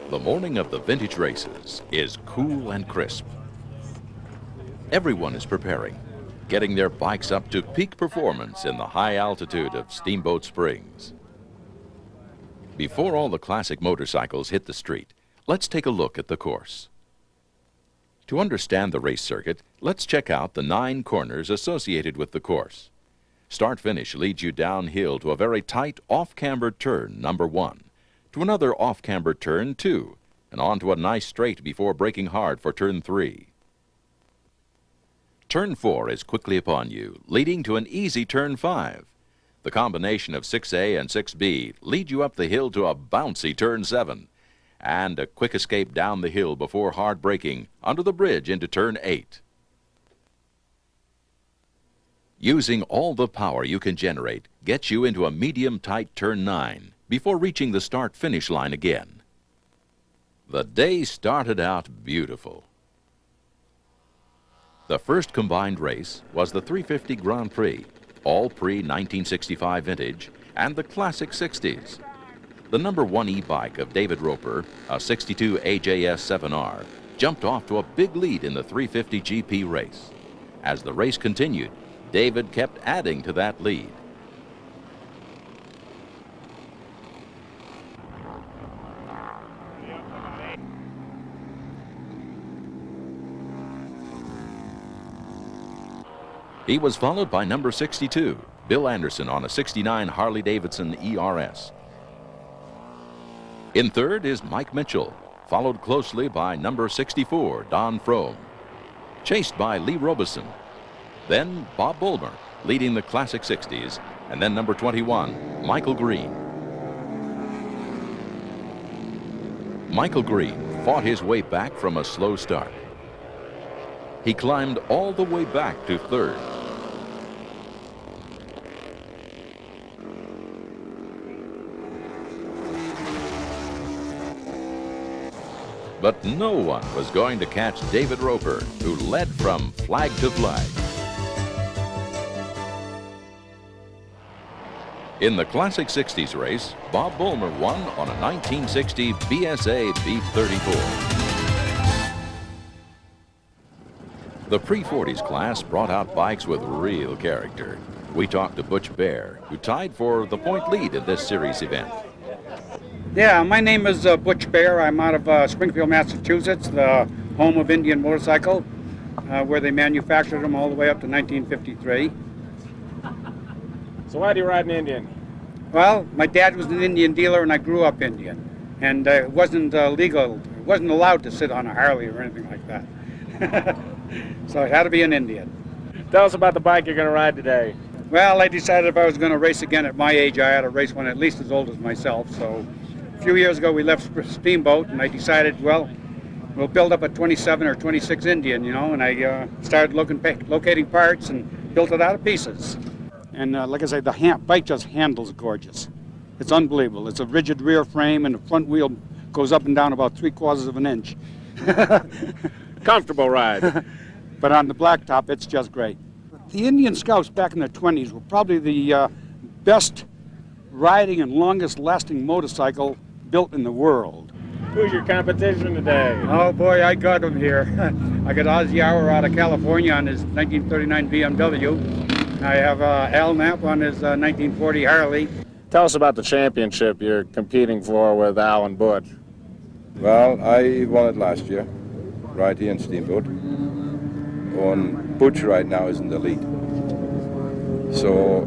The morning of the vintage races is cool and crisp. Everyone is preparing, getting their bikes up to peak performance in the high altitude of Steamboat Springs. Before all the classic motorcycles hit the street, let's take a look at the course. To understand the race circuit, let's check out the 9 corners associated with the course. Start-finish leads you downhill to a very tight off-camber turn, number 1, to another off-camber turn, 2, and on to a nice straight before braking hard for turn 3. Turn 4 is quickly upon you, leading to an easy turn 5. The combination of 6A and 6B lead you up the hill to a bouncy turn 7, and a quick escape down the hill before hard braking under the bridge into turn 8. Using all the power you can generate gets you into a medium-tight turn 9 before reaching the start-finish line again. The day started out beautiful. The first combined race was the 350 Grand Prix, all pre-1965 vintage, and the classic 60s. The number 1 e-bike of David Roper, a 62 AJS 7R, jumped off to a big lead in the 350 GP race. As the race continued, David kept adding to that lead. He was followed by number 62, Bill Anderson, on a 69 Harley-Davidson ERS. In third is Mike Mitchell, followed closely by number 64, Don Frome, chased by Lee Robeson. Then Bob Bulmer, leading the classic 60s, and then number 21, Michael Green. Michael Green fought his way back from a slow start. He climbed all the way back to third. But no one was going to catch David Roper, who led from flag to flag. In the Classic 60s race, Bob Bulmer won on a 1960 BSA Beat 34. The pre-40s class brought out bikes with real character. We talked to Butch Bear, who tied for the point lead in this series event. Yeah, my name is Butch Bear. I'm out of Springfield, Massachusetts, the home of Indian motorcycle, where they manufactured them all the way up to 1953. So why do you ride an Indian? Well, my dad was an Indian dealer and I grew up Indian. And it wasn't legal, it wasn't allowed to sit on a Harley or anything like that. So it had to be an Indian. Tell us about the bike you're going to ride today. Well, I decided if I was going to race again at my age, I had to race one at least as old as myself. So a few years ago we left Steamboat and I decided, well, we'll build up a 27 or 26 Indian, you know, and I started locating parts and built it out of pieces. And like I say, the bike just handles gorgeous. It's unbelievable. It's a rigid rear frame and the front wheel goes up and down about 3/4 of an inch. Comfortable ride. But on the blacktop, it's just great. The Indian Scouts back in the 20s were probably the best riding and longest lasting motorcycle built in the world. Who's your competition today? Oh boy, I got him here. I got Ozzy Hour out of California on his 1939 BMW. I have Al Knapp on his 1940 Harley. Tell us about the championship you're competing for with Al and Butch. Well, I won it last year, right here in Steamboat. And Butch right now is in the lead. So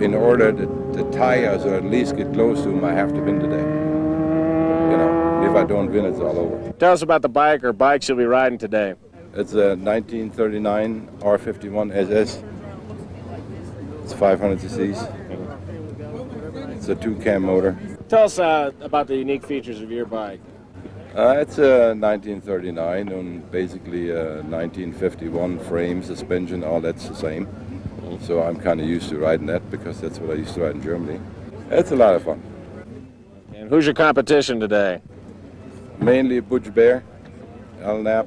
in order to tie us or at least get close to him, I have to win today. You know, if I don't win, it's all over. Tell us about the bike or bikes you'll be riding today. It's a 1939 R51 SS. It's 500 cc's. It's a 2-cam motor. Tell us about the unique features of your bike. It's a 1939 and basically a 1951 frame, suspension, all that's the same. So I'm kind of used to riding that because that's what I used to ride in Germany. It's a lot of fun. And who's your competition today? Mainly Butch Bear, Al Knapp.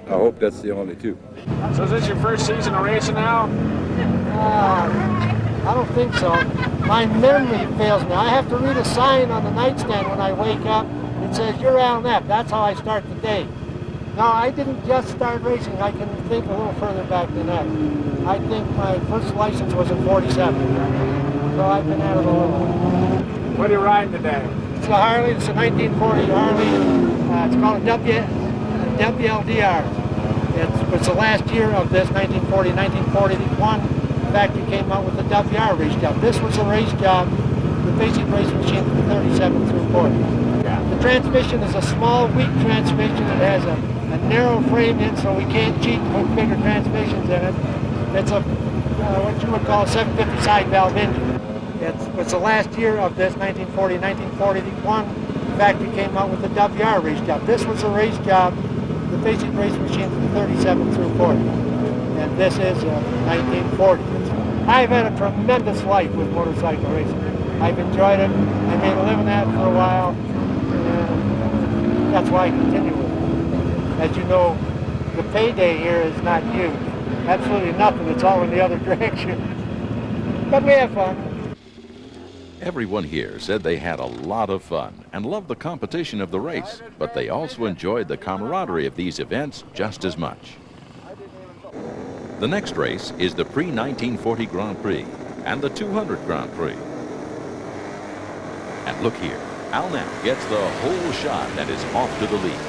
I hope that's the only two. So is this your first season of racing now? I don't think so. My memory fails me. I have to read a sign on the nightstand when I wake up. It says, you're Al Knapp. That's how I start the day. No, I didn't just start racing. I can think a little further back than that. I think my first license was in 47. So I've been at it a little while. What are you riding today? It's a Harley. It's a 1940 Harley. It's called a WLDR. It was the last year of this, 1940. 1941, the factory came out with the WR race job. This was a race job, the basic race machine from 37 through 40. Yeah. The transmission is a small, weak transmission. It has a narrow frame in, so we can't cheat and put bigger transmissions in it. It's a what you would call a 750 side valve engine. It was the last year of this, 1940. 1941, the factory came out with the WR race job. This was a race job, the basic race machine from 37 through 40. And this is 1940. I've had a tremendous life with motorcycle racing. I've enjoyed it. I made a living at it for a while. And that's why I continue with it. As you know, the payday here is not huge. Absolutely nothing. It's all in the other direction. But we have fun. Everyone here said they had a lot of fun and loved the competition of the race, but they also enjoyed the camaraderie of these events just as much. The next race is the pre-1940 Grand Prix and the 200 Grand Prix. And look here, Al Knapp gets the whole shot and is off to the lead.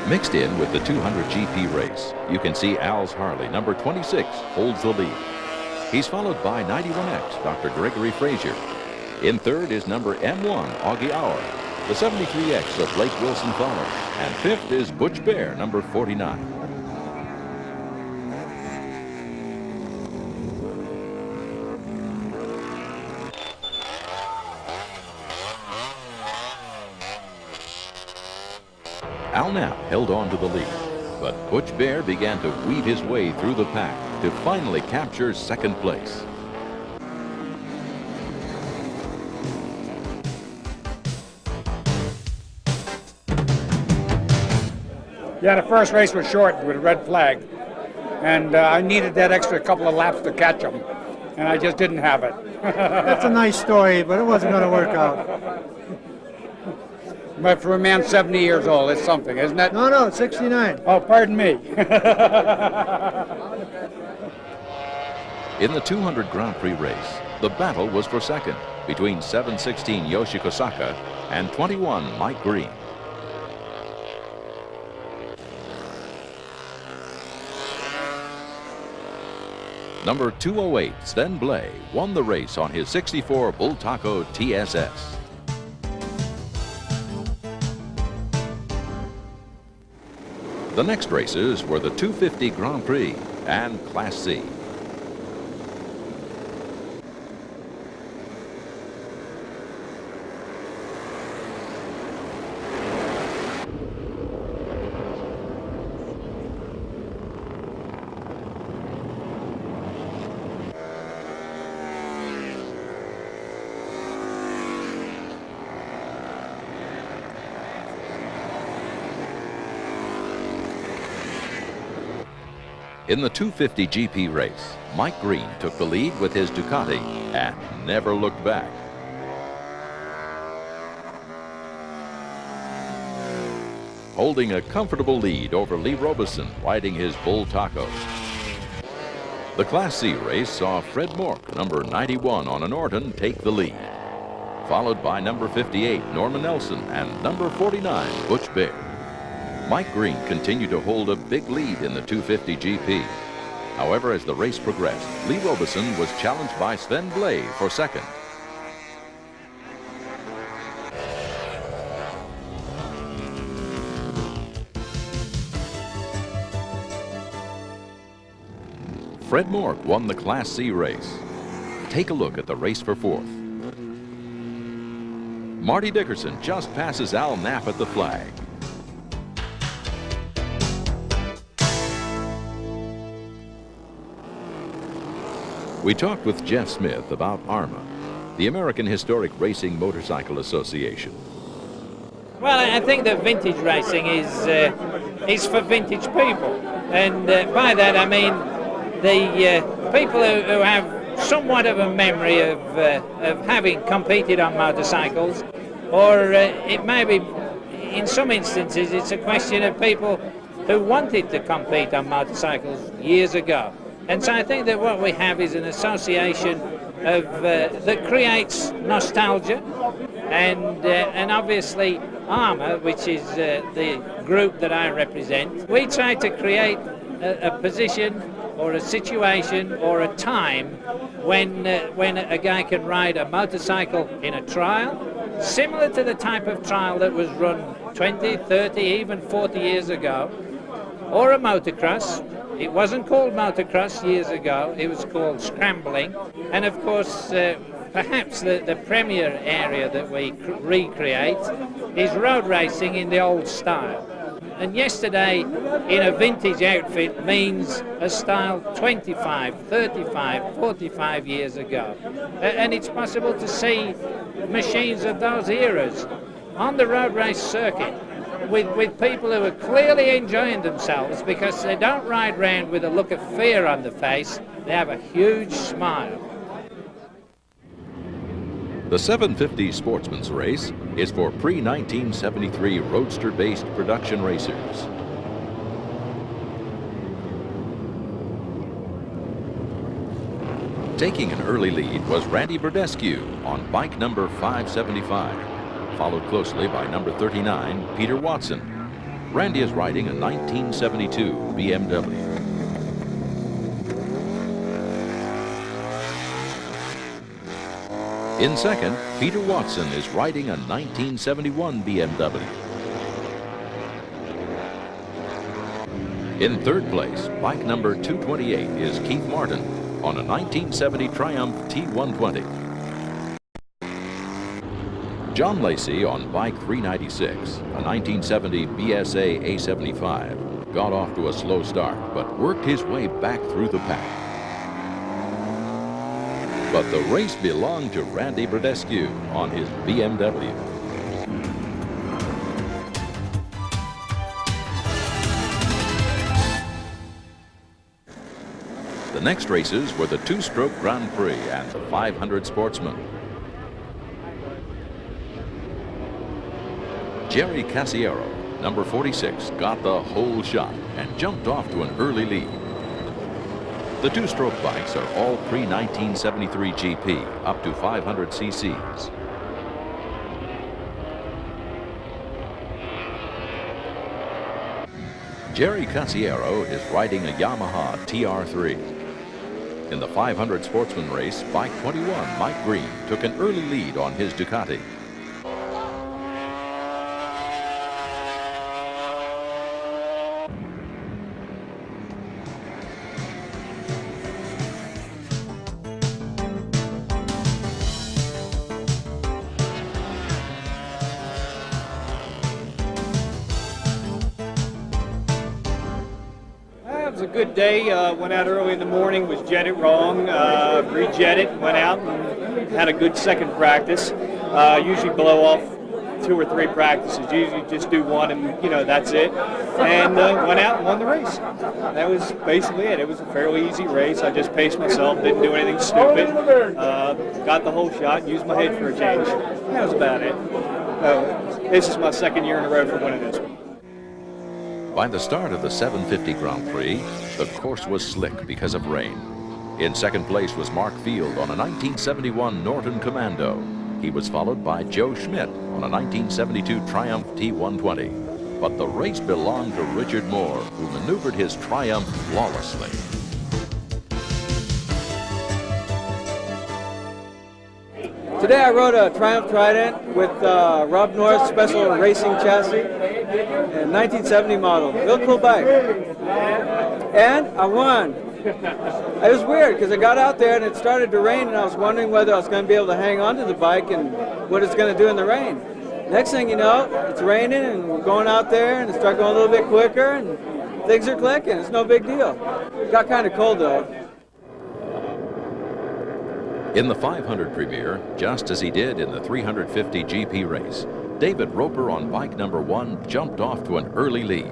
Mixed in with the 200 GP race, you can see Al's Harley, number 26, holds the lead. He's followed by 91X, Dr. Gregory Frazier. In third is number M1, Augie Auer. The 73X of Blake Wilson follows. And fifth is Butch Bear, number 49. Al Knapp held on to the lead, but Butch Bear began to weave his way through the pack to finally capture second place. Yeah, the first race was short with a red flag, and I needed that extra couple of laps to catch them, and I just didn't have it. That's a nice story, but it wasn't going to work out. But for a man 70 years old, it's something, isn't it? No, 69. Oh, pardon me. In the 200 Grand Prix race, the battle was for second between 716 Yoshi Kosaka and 21 Mike Green. Number 208, Sven Blay, won the race on his 64 Bull Taco TSS. The next races were the 250 Grand Prix and Class C. In the 250 GP race, Mike Green took the lead with his Ducati and never looked back. Holding a comfortable lead over Lee Robeson riding his Bull Taco. The Class C race saw Fred Mork, number 91 on a Norton, take the lead, followed by number 58 Norman Nelson and number 49 Butch Bear. Mike Green continued to hold a big lead in the 250 GP. However, as the race progressed, Lee Robeson was challenged by Sven Blay for second. Fred Mork won the Class C race. Take a look at the race for fourth. Marty Dickerson just passes Al Knapp at the flag. We talked with Jeff Smith about AHRMA, the American Historic Racing Motorcycle Association. Well, I think that vintage racing is for vintage people, and by that I mean the people who have somewhat of a memory of having competed on motorcycles, or it may be, in some instances, it's a question of people who wanted to compete on motorcycles years ago. And so I think that what we have is an association of that creates nostalgia, and obviously AHRMA, which is the group that I represent, we try to create a position or a situation or a time when a guy can ride a motorcycle in a trial, similar to the type of trial that was run 20, 30, even 40 years ago, or a motocross. It wasn't called motocross years ago, it was called scrambling. And of course, perhaps the premier area that we recreate is road racing in the old style. And yesterday, in a vintage outfit, means a style 25, 35, 45 years ago. And it's possible to see machines of those eras on the road race circuit with people who are clearly enjoying themselves, because they don't ride round with a look of fear on the face, they have a huge smile. The 750 Sportsman's Race is for pre-1973 roadster-based production racers. Taking an early lead was Randy Burdescu on bike number 575, followed closely by number 39, Peter Watson. Randy is riding a 1972 BMW. In second, Peter Watson is riding a 1971 BMW. In third place, bike number 228 is Keith Martin on a 1970 Triumph T120. John Lacey on bike 396, a 1970 BSA A75, got off to a slow start but worked his way back through the pack. But the race belonged to Randy Burdescu on his BMW. The next races were the two-stroke Grand Prix and the 500 Sportsman. Jerry Casiero, number 46, got the whole shot and jumped off to an early lead. The two-stroke bikes are all pre-1973 GP, up to 500 cc's. Jerry Casiero is riding a Yamaha TR3. In the 500 Sportsman race, bike 21, Mike Green, took an early lead on his Ducati. It was a good day. Went out early in the morning, was jetted wrong, rejetted, went out and had a good second practice. Usually blow off 2 or 3 practices. Usually just do one and, that's it. And went out and won the race. That was basically it. It was a fairly easy race. I just paced myself, didn't do anything stupid. Got the whole shot and used my head for a change. That was about it. This is my second year in a row for winning this one. By the start of the 750 Grand Prix, the course was slick because of rain. In second place was Mark Field on a 1971 Norton Commando. He was followed by Joe Schmidt on a 1972 Triumph T120. But the race belonged to Richard Moore, who maneuvered his Triumph flawlessly. Today I rode a Triumph Trident with Rob Norris Special Racing Chassis, a 1970 model. Real cool bike. And I won. It was weird because I got out there and it started to rain and I was wondering whether I was going to be able to hang on to the bike and what it's going to do in the rain. Next thing you know, it's raining and we're going out there and it started going a little bit quicker and things are clicking. It's no big deal. It got kind of cold though. In the 500 Premier, just as he did in the 350 GP race, David Roper on bike number 1 jumped off to an early lead.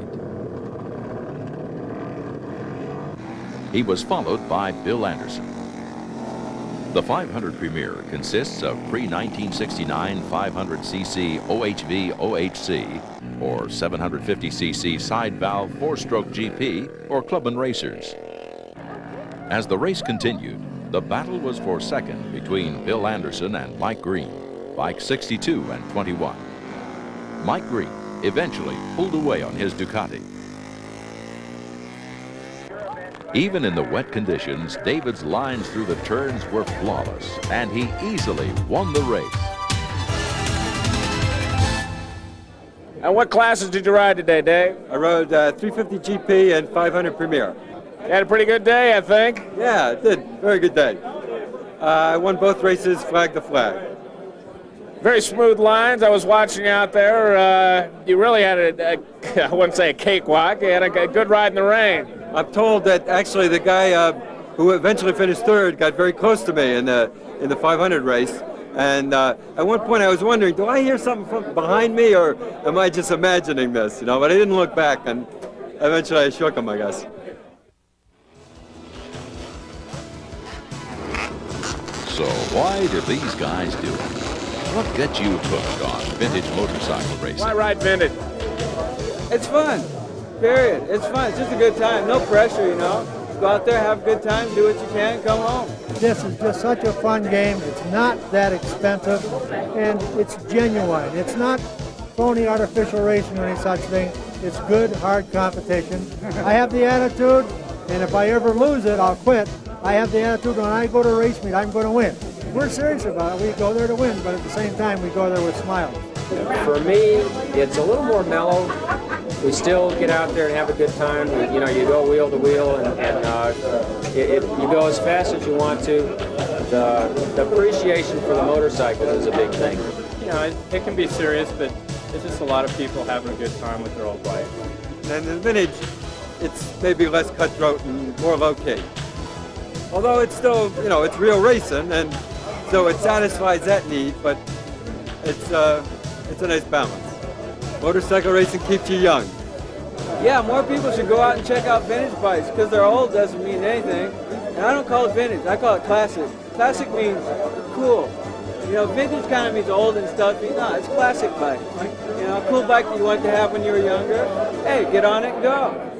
He was followed by Bill Anderson. The 500 Premier consists of pre-1969 500cc OHV OHC or 750cc side valve 4-stroke GP or Clubman racers. As the race continued, the battle was for second between Bill Anderson and Mike Green, bike 62 and 21. Mike Green eventually pulled away on his Ducati. Even in the wet conditions, David's lines through the turns were flawless, and he easily won the race. And what classes did you ride today, Dave? I rode 350 GP and 500 Premier. You had a pretty good day, I think. Yeah, I did. Very good day. I won both races flag to flag. Very smooth lines. I was watching you out there. You really had I wouldn't say a cakewalk. You had a good ride in the rain. I'm told that actually the guy who eventually finished third got very close to me in the 500 race. And at one point I was wondering, do I hear something from behind me or am I just imagining this? You know, but I didn't look back, and eventually I shook him, I guess. So why do these guys do it? What gets you hooked on vintage motorcycle racing? Why ride vintage? It's fun, period. It's fun. It's just a good time. No pressure, you know. Go out there, have a good time, do what you can, come home. This is just such a fun game. It's not that expensive, and it's genuine. It's not phony artificial racing or any such thing. It's good, hard competition. I have the attitude, and if I ever lose it, I'll quit. I have the attitude when I go to race meet, I'm going to win. We're serious about it. We go there to win, but at the same time, we go there with smiles. For me, it's a little more mellow. We still get out there and have a good time. You know, you go wheel to wheel, and you go as fast as you want to. The appreciation for the motorcycle is a big thing. You know, it can be serious, but it's just a lot of people having a good time with their old bike. And in vintage, it's maybe less cutthroat and more low-key. Although it's still, you know, it's real racing, and so it satisfies that need, but it's a nice balance. Motorcycle racing keeps you young. Yeah, more people should go out and check out vintage bikes, because they're old doesn't mean anything. And I don't call it vintage, I call it classic. Classic means cool. You know, vintage kind of means old and stuffy. No, it's classic bike. You know, a cool bike that you wanted to have when you were younger. Hey, get on it and go.